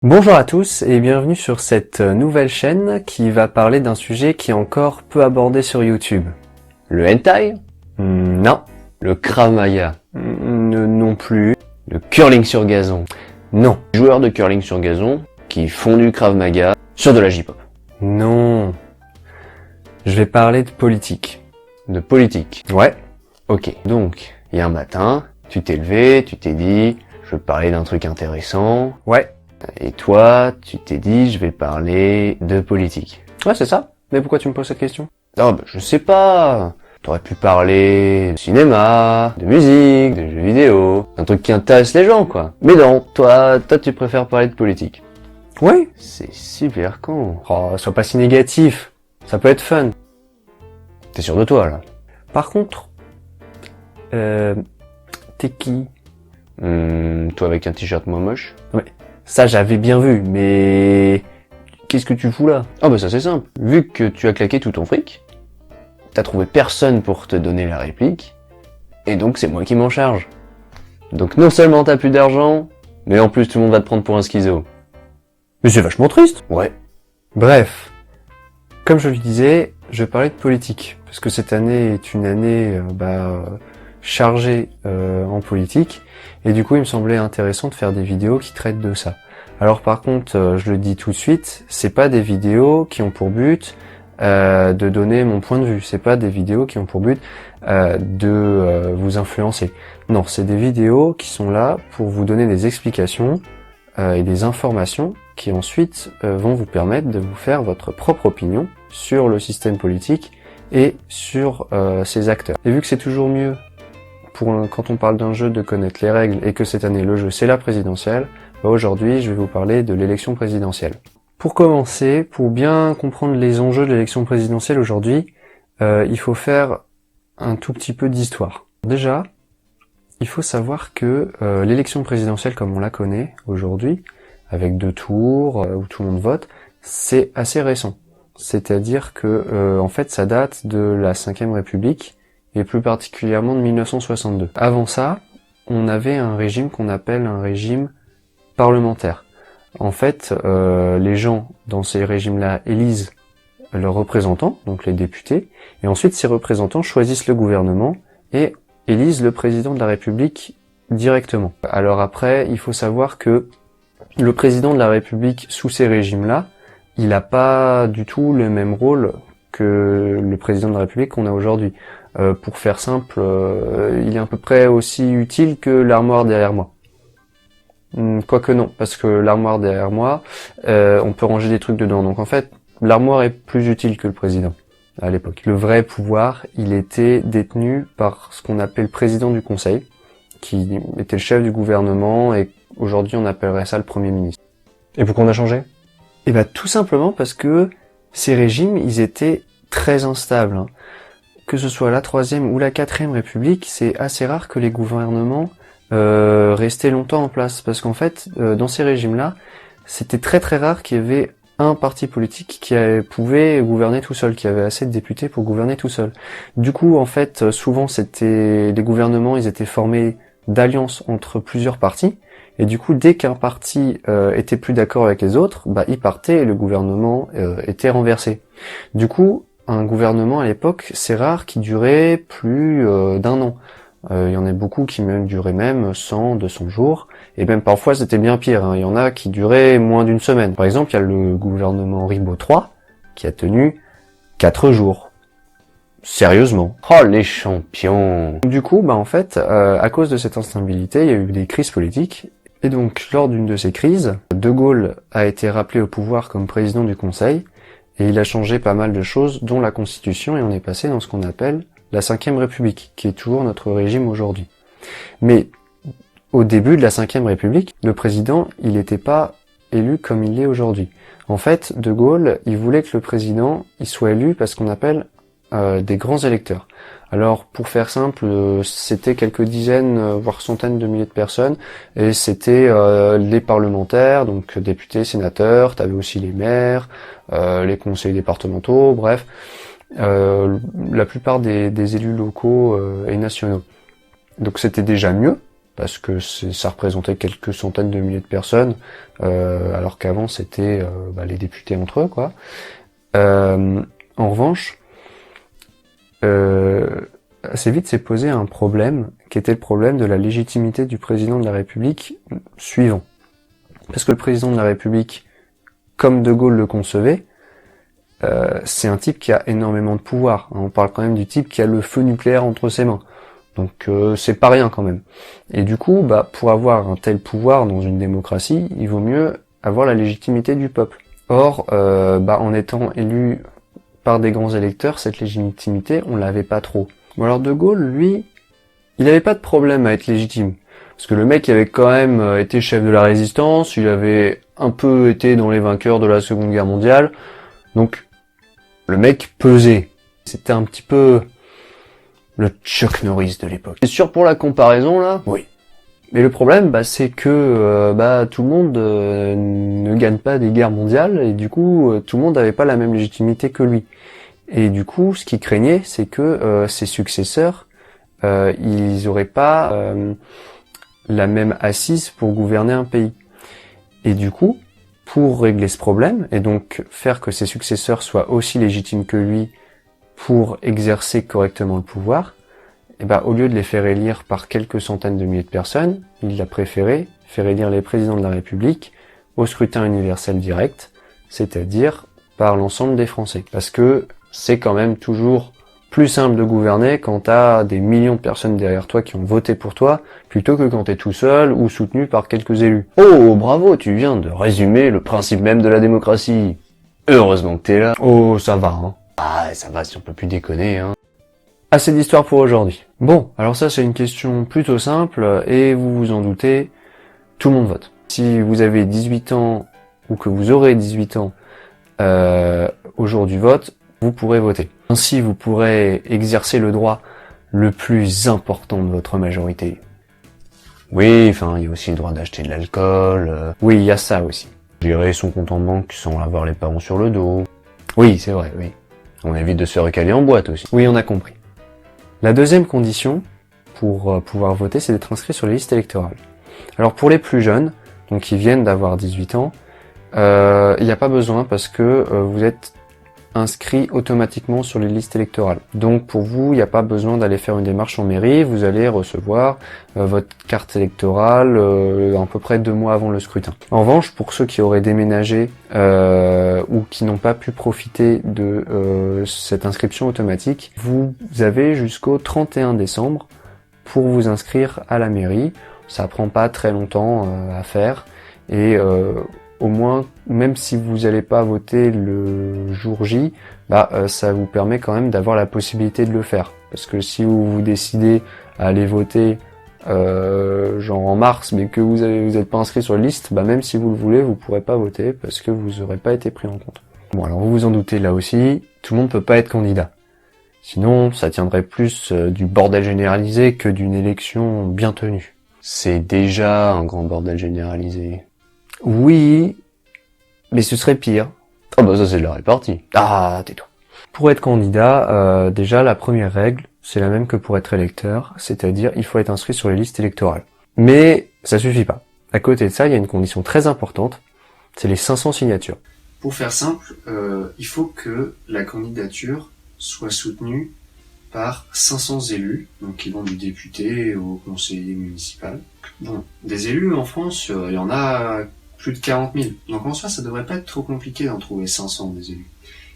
Bonjour à tous et bienvenue sur cette nouvelle chaîne qui va parler d'un sujet qui est encore peu abordé sur YouTube. Le hentai? Non. Le Krav Maga? Non plus. Le curling sur gazon? Non. Joueurs de curling sur gazon qui font du Krav Maga sur de la J-pop? Non. Je vais parler de politique. De politique? Ouais. Ok, donc, il y a un matin, tu t'es levé, tu t'es dit, je vais parler d'un truc intéressant. Ouais. Et toi, tu t'es dit, je vais parler de politique. Ouais, c'est ça. Mais pourquoi tu me poses cette question? Oh, je sais pas. T'aurais pu parler de cinéma, de musique, de jeux vidéo, un truc qui intéresse les gens, quoi. Mais non, toi, tu préfères parler de politique. Oui. C'est super con. Oh, sois pas si négatif. Ça peut être fun. T'es sûr de toi, là? Par contre, t'es qui? Toi avec un t-shirt moins moche? Ouais. Ça, j'avais bien vu, mais qu'est-ce que tu fous là? Ah bah ça c'est simple. Vu que tu as claqué tout ton fric, t'as trouvé personne pour te donner la réplique, et donc c'est moi qui m'en charge. Donc non seulement t'as plus d'argent, mais en plus tout le monde va te prendre pour un schizo. Mais c'est vachement triste. Ouais. Bref, comme je lui disais, je vais parler de politique, parce que cette année est une année chargée en politique, et du coup il me semblait intéressant de faire des vidéos qui traitent de ça. Alors par contre, je le dis tout de suite, c'est pas des vidéos qui ont pour but de donner mon point de vue, c'est pas des vidéos qui ont pour but de vous influencer. Non, c'est des vidéos qui sont là pour vous donner des explications et des informations qui ensuite vont vous permettre de vous faire votre propre opinion sur le système politique et sur ses acteurs. Et vu que c'est toujours mieux quand on parle d'un jeu de connaître les règles et que cette année le jeu c'est la présidentielle, aujourd'hui je vais vous parler de l'élection présidentielle. Pour commencer, pour bien comprendre les enjeux de l'élection présidentielle aujourd'hui, il faut faire un tout petit peu d'histoire. Déjà, il faut savoir que l'élection présidentielle comme on la connaît aujourd'hui, avec 2 tours où tout le monde vote, c'est assez récent. C'est-à-dire que en fait ça date de la Ve République et plus particulièrement de 1962. Avant ça, on avait un régime qu'on appelle un régime parlementaire. En fait, les gens dans ces régimes-là élisent leurs représentants, donc les députés, et ensuite ces représentants choisissent le gouvernement et élisent le président de la République directement. Alors après, il faut savoir que le président de la République sous ces régimes-là, il n'a pas du tout le même rôle que le président de la République qu'on a aujourd'hui. Pour faire simple, il est à peu près aussi utile que l'armoire derrière moi. Quoique non, parce que l'armoire derrière moi, on peut ranger des trucs dedans. Donc en fait, l'armoire est plus utile que le président à l'époque. Le vrai pouvoir, il était détenu par ce qu'on appelle le président du Conseil, qui était le chef du gouvernement, et aujourd'hui on appellerait ça le Premier ministre. Et pourquoi on a changé? Eh ben tout simplement parce que ces régimes, ils étaient très instables. Hein. Que ce soit la Troisième ou la Quatrième République, c'est assez rare que les gouvernements restaient longtemps en place. Parce qu'en fait, dans ces régimes-là, c'était très très rare qu'il y avait un parti politique qui pouvait gouverner tout seul, qui avait assez de députés pour gouverner tout seul. Du coup, en fait, souvent, les gouvernements, ils étaient formés d'alliances entre plusieurs partis. Et du coup, dès qu'un parti était plus d'accord avec les autres, il partait et le gouvernement était renversé. Du coup, un gouvernement à l'époque, c'est rare qu'il durait plus d'1 an. Il y en a beaucoup qui même duraient même 100, 200 jours, et même parfois c'était bien pire. Hein. Il y en a qui duraient moins d'1 semaine. Par exemple, il y a le gouvernement Ribot III qui a tenu 4 jours. Sérieusement. Oh les champions. Du coup, en fait, à cause de cette instabilité, il y a eu des crises politiques. Et donc, lors d'une de ces crises, De Gaulle a été rappelé au pouvoir comme président du Conseil, et il a changé pas mal de choses, dont la Constitution, et on est passé dans ce qu'on appelle la Ve République, qui est toujours notre régime aujourd'hui. Mais au début de la Ve République, le président, il n'était pas élu comme il l'est aujourd'hui. En fait, De Gaulle, il voulait que le président, il soit élu parce qu'on appelle des grands électeurs. Alors, pour faire simple, c'était quelques dizaines, voire centaines de milliers de personnes, et c'était les parlementaires, donc députés, sénateurs, t'avais aussi les maires, les conseillers départementaux, bref, la plupart des élus locaux et nationaux. Donc c'était déjà mieux, parce que ça représentait quelques centaines de milliers de personnes, alors qu'avant c'était les députés entre eux, quoi. En revanche, assez vite s'est posé un problème, qui était le problème de la légitimité du président de la République suivant. Parce que le président de la République, comme De Gaulle le concevait, c'est un type qui a énormément de pouvoir. On parle quand même du type qui a le feu nucléaire entre ses mains. Donc c'est pas rien quand même. Et du coup, pour avoir un tel pouvoir dans une démocratie, il vaut mieux avoir la légitimité du peuple. Or, en étant élu par des grands électeurs, cette légitimité, on l'avait pas trop. Bon alors De Gaulle, lui, il avait pas de problème à être légitime. Parce que le mec avait quand même été chef de la résistance, il avait un peu été dans les vainqueurs de la Seconde Guerre mondiale, donc le mec pesait. C'était un petit peu le Chuck Norris de l'époque. C'est sûr pour la comparaison là ? Oui. Mais le problème, c'est que tout le monde ne gagne pas des guerres mondiales, et du coup, tout le monde n'avait pas la même légitimité que lui. Et du coup, ce qu'il craignait, c'est que ses successeurs, ils auraient pas la même assise pour gouverner un pays. Et du coup, pour régler ce problème, et donc faire que ses successeurs soient aussi légitimes que lui pour exercer correctement le pouvoir, au lieu de les faire élire par quelques centaines de milliers de personnes, il a préféré faire élire les présidents de la République au scrutin universel direct, c'est-à-dire par l'ensemble des Français. Parce que c'est quand même toujours plus simple de gouverner quand t'as des millions de personnes derrière toi qui ont voté pour toi, plutôt que quand t'es tout seul ou soutenu par quelques élus. Oh, bravo, tu viens de résumer le principe même de la démocratie. Heureusement que t'es là. Oh, ça va, hein. Ah, ça va si on peut plus déconner, hein. Assez d'histoire pour aujourd'hui. Bon, alors ça c'est une question plutôt simple, et vous vous en doutez, tout le monde vote. Si vous avez 18 ans, ou que vous aurez 18 ans au jour du vote, vous pourrez voter. Ainsi, vous pourrez exercer le droit le plus important de votre majorité. Oui, il y a aussi le droit d'acheter de l'alcool. Oui, il y a ça aussi. Gérer son compte en banque sans avoir les parents sur le dos. Oui, c'est vrai, oui. On évite de se recaler en boîte aussi. Oui, on a compris. La deuxième condition pour pouvoir voter, c'est d'être inscrit sur les listes électorales. Alors pour les plus jeunes, donc qui viennent d'avoir 18 ans, il n'y a pas besoin parce que vous êtes inscrit automatiquement sur les listes électorales. Donc pour vous, il n'y a pas besoin d'aller faire une démarche en mairie, vous allez recevoir votre carte électorale à peu près 2 mois avant le scrutin. En revanche, pour ceux qui auraient déménagé ou qui n'ont pas pu profiter de cette inscription automatique, vous avez jusqu'au 31 décembre pour vous inscrire à la mairie. Ça prend pas très longtemps à faire, et au moins, même si vous n'allez pas voter le jour J, ça vous permet quand même d'avoir la possibilité de le faire. Parce que si vous décidez à aller voter genre en mars, mais que vous êtes pas inscrit sur la liste, même si vous le voulez, vous pourrez pas voter parce que vous n'aurez pas été pris en compte. Bon, alors vous vous en doutez là aussi, tout le monde peut pas être candidat. Sinon, ça tiendrait plus du bordel généralisé que d'une élection bien tenue. C'est déjà un grand bordel généralisé. Oui, mais ce serait pire. Ah ça c'est de la répartie. Ah, tais-toi. Pour être candidat, déjà la première règle, c'est la même que pour être électeur, c'est-à-dire il faut être inscrit sur les listes électorales. Mais ça suffit pas. À côté de ça, il y a une condition très importante, c'est les 500 signatures. Pour faire simple, il faut que la candidature soit soutenue par 500 élus, donc qui vont du député au conseiller municipal. Bon, des élus en France, il y en a plus de 40 000. Donc en soi, ça devrait pas être trop compliqué d'en trouver 500 des élus.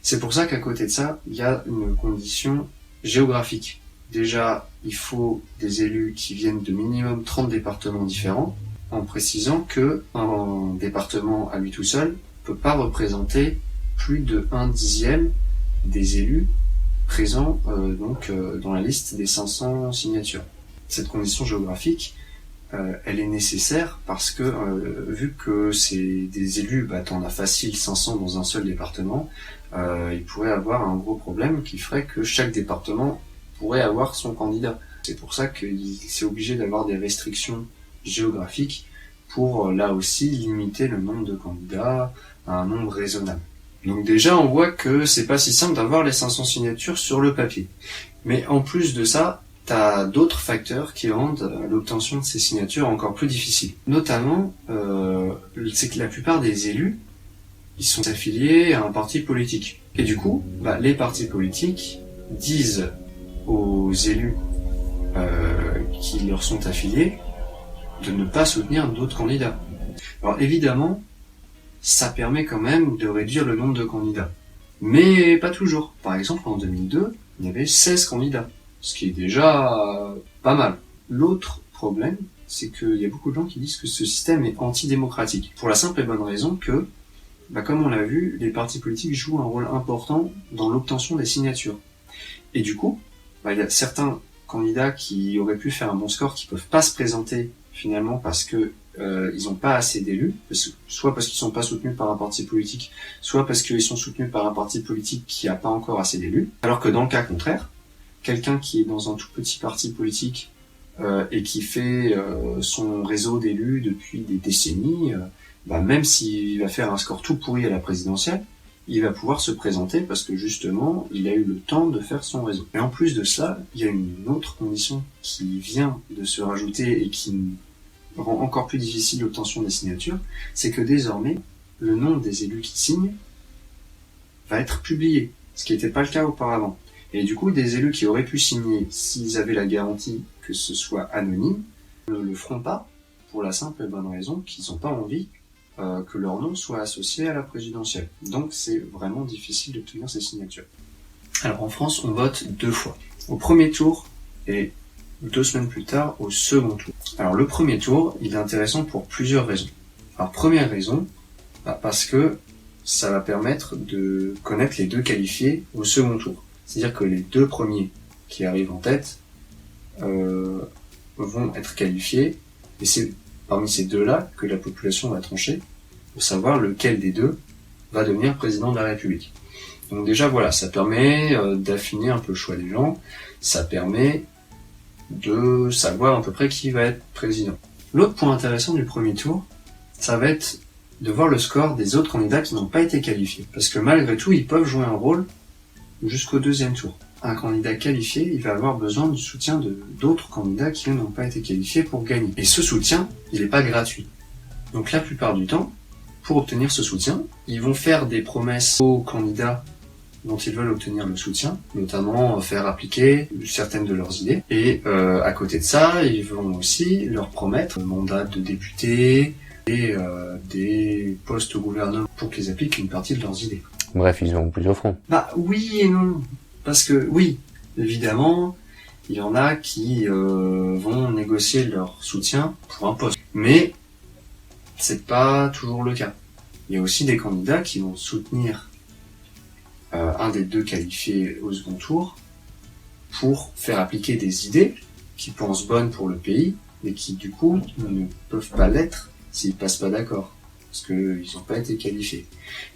C'est pour ça qu'à côté de ça, il y a une condition géographique. Déjà, il faut des élus qui viennent de minimum 30 départements différents, en précisant que un département à lui tout seul peut pas représenter plus de 1/10 des élus présents dans la liste des 500 signatures. Cette condition géographique, elle est nécessaire parce que vu que c'est des élus, t'en as facile 500 dans un seul département, il pourrait avoir un gros problème qui ferait que chaque département pourrait avoir son candidat. C'est pour ça que c'est obligé d'avoir des restrictions géographiques pour là aussi limiter le nombre de candidats à un nombre raisonnable. Donc déjà on voit que c'est pas si simple d'avoir les 500 signatures sur le papier. Mais en plus de ça, t'as d'autres facteurs qui rendent l'obtention de ces signatures encore plus difficile. Notamment, c'est que la plupart des élus, ils sont affiliés à un parti politique. Et du coup, les partis politiques disent aux élus qui leur sont affiliés de ne pas soutenir d'autres candidats. Alors évidemment, ça permet quand même de réduire le nombre de candidats. Mais pas toujours. Par exemple, en 2002, il y avait 16 candidats. Ce qui est déjà pas mal. L'autre problème, c'est qu'il y a beaucoup de gens qui disent que ce système est antidémocratique. Pour la simple et bonne raison que, comme on l'a vu, les partis politiques jouent un rôle important dans l'obtention des signatures. Et du coup, il y a certains candidats qui auraient pu faire un bon score qui peuvent pas se présenter finalement parce que ils n'ont pas assez d'élus, soit parce qu'ils sont pas soutenus par un parti politique, soit parce qu'ils sont soutenus par un parti politique qui a pas encore assez d'élus. Alors que dans le cas contraire, quelqu'un qui est dans un tout petit parti politique et qui fait son réseau d'élus depuis des décennies, même s'il va faire un score tout pourri à la présidentielle, il va pouvoir se présenter parce que justement, il a eu le temps de faire son réseau. Et en plus de cela, il y a une autre condition qui vient de se rajouter et qui rend encore plus difficile l'obtention des signatures, c'est que désormais, le nom des élus qui signent va être publié, ce qui n'était pas le cas auparavant. Et du coup, des élus qui auraient pu signer s'ils avaient la garantie que ce soit anonyme, ne le feront pas pour la simple et bonne raison qu'ils n'ont pas envie que leur nom soit associé à la présidentielle. Donc c'est vraiment difficile d'obtenir ces signatures. Alors en France, on vote 2 fois. Au premier tour et 2 semaines plus tard au second tour. Alors le premier tour, il est intéressant pour plusieurs raisons. Alors première raison, parce que ça va permettre de connaître les 2 qualifiés au second tour. C'est-à-dire que les 2 premiers qui arrivent en tête vont être qualifiés, et c'est parmi ces 2-là que la population va trancher pour savoir lequel des 2 va devenir président de la République. Donc déjà voilà, ça permet d'affiner un peu le choix des gens, ça permet de savoir à peu près qui va être président. L'autre point intéressant du premier tour, ça va être de voir le score des autres candidats qui n'ont pas été qualifiés. Parce que malgré tout, ils peuvent jouer un rôle jusqu'au deuxième tour. Un candidat qualifié, il va avoir besoin du soutien d'autres candidats qui n'ont pas été qualifiés pour gagner. Et ce soutien, il n'est pas gratuit. Donc la plupart du temps, pour obtenir ce soutien, ils vont faire des promesses aux candidats dont ils veulent obtenir le soutien, notamment faire appliquer certaines de leurs idées. Et à côté de ça, ils vont aussi leur promettre un mandat de député et des postes au gouvernement pour qu'ils appliquent une partie de leurs idées. Bref, ils ont plus au front. Oui et non. Parce que oui, évidemment, il y en a qui vont négocier leur soutien pour un poste. Mais c'est pas toujours le cas. Il y a aussi des candidats qui vont soutenir un des 2 qualifiés au second tour pour faire appliquer des idées qu'ils pensent bonnes pour le pays, mais qui du coup ne peuvent pas l'être s'ils passent pas d'accord. Parce qu'ils n'ont pas été qualifiés.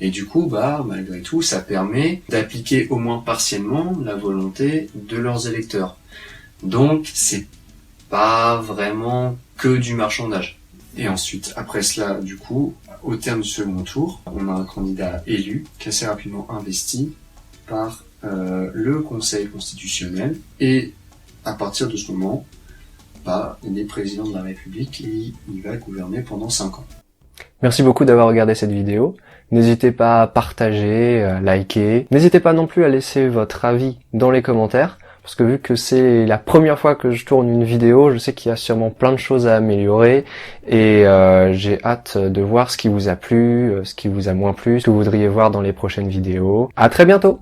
Et du coup, malgré tout, ça permet d'appliquer au moins partiellement la volonté de leurs électeurs. Donc, c'est pas vraiment que du marchandage. Et ensuite, après cela, du coup, au terme du second tour, on a un candidat élu, qui est assez rapidement investi par le Conseil constitutionnel. Et à partir de ce moment, il est président de la République et il va gouverner pendant 5 ans. Merci beaucoup d'avoir regardé cette vidéo. N'hésitez pas à partager, à liker. N'hésitez pas non plus à laisser votre avis dans les commentaires, parce que vu que c'est la première fois que je tourne une vidéo, je sais qu'il y a sûrement plein de choses à améliorer, et j'ai hâte de voir ce qui vous a plu, ce qui vous a moins plu, ce que vous voudriez voir dans les prochaines vidéos. À très bientôt!